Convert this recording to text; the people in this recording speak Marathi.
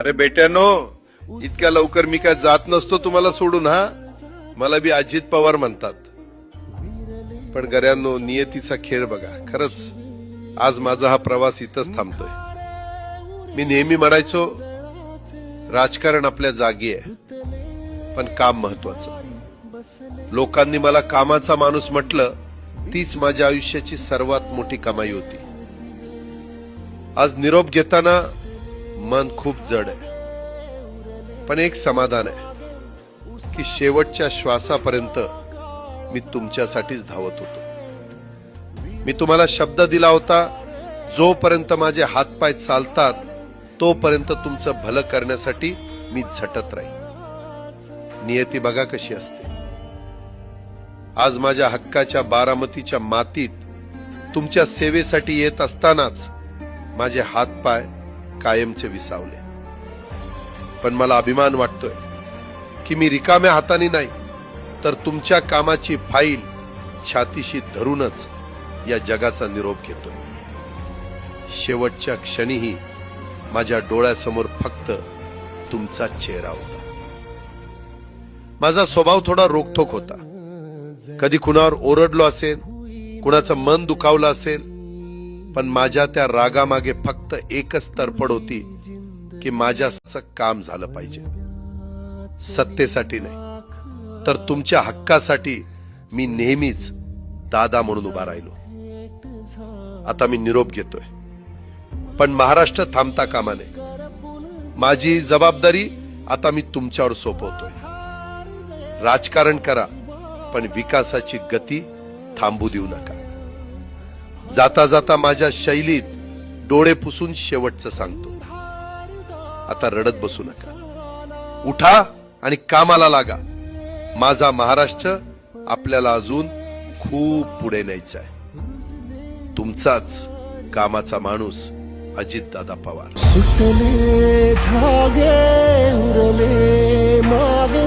अरे बेट्यानो, इतक्या लवकर मी काय जात नसतो तुम्हाला सोडून. हा, मला बी अजित पवार म्हणतात. पण गऱ्यांनो, नियतीचा खेळ बघा. खरंच आज माझा हा प्रवास इथंच थांबतोय. मी नेहमी म्हणायचो राजकारण आपल्या जागी आहे, पण काम महत्वाचं. लोकांनी मला कामाचा माणूस म्हटलं, तीच माझ्या आयुष्याची सर्वात मोठी कमाई होती. आज निरोप घेताना मन खूप जड आहे, पण एक समाधान आहे की शेवटच्या श्वासापर्यंत मी तुमच्यासाठीच धावत होतो. मी तुम्हाला शब्द दिला होता, जोपर्यंत माझे हातपाय चालतात तोपर्यंत तुमचं भलं करण्यासाठी मी झटत राहील. नियती बघा कशी असते. आज माझ्या हक्काच्या बारामतीच्या मातीत तुमच्या सेवेसाठी येत असतानाच माझे हातपाय कायमचे विसावले. पण मला अभिमान वाटतोय की मी रिकाम्या हाताने नाही, तर तुमच्या कामाची फाईल छातीशी धरूनच या जगाचा निरोप घेतोय. शेवटच्या क्षणीही माझ्या डोळ्यासमोर फक्त तुमचा चेहरा होता. माझा स्वभाव थोडा रोखठोक होता. कधी कुणावर ओरडलो असेल, कुणाचं मन दुखावलं असेल, पण माझ्या त्या रागामागे फक्त एकच तडफड होती की माझ्याचं काम झालं पाहिजे. सत्तेसाठी नाही, तर तुमच्या हक्कासाठी मी नेहमीच दादा म्हणून उभा राहिलो. आता मी निरोप घेतोय, पण महाराष्ट्र थांबता कामा नये. माझी जबाबदारी आता मी तुमच्यावर सोपवतोय. राजकारण करा, पण विकासाची गती थांबू देऊ नका. जाता जाता माझ्या शैलीत डोळे पुसून शेवटचं सांगतो, आता रडत बसू नका. उठा आणि कामाला लागा. माझा महाराष्ट्र आपल्याला अजून खूप पुढे न्यायचा आहे. तुमचाच कामाचा माणूस अजितदादा पवार. सुटले धागे उरले मागे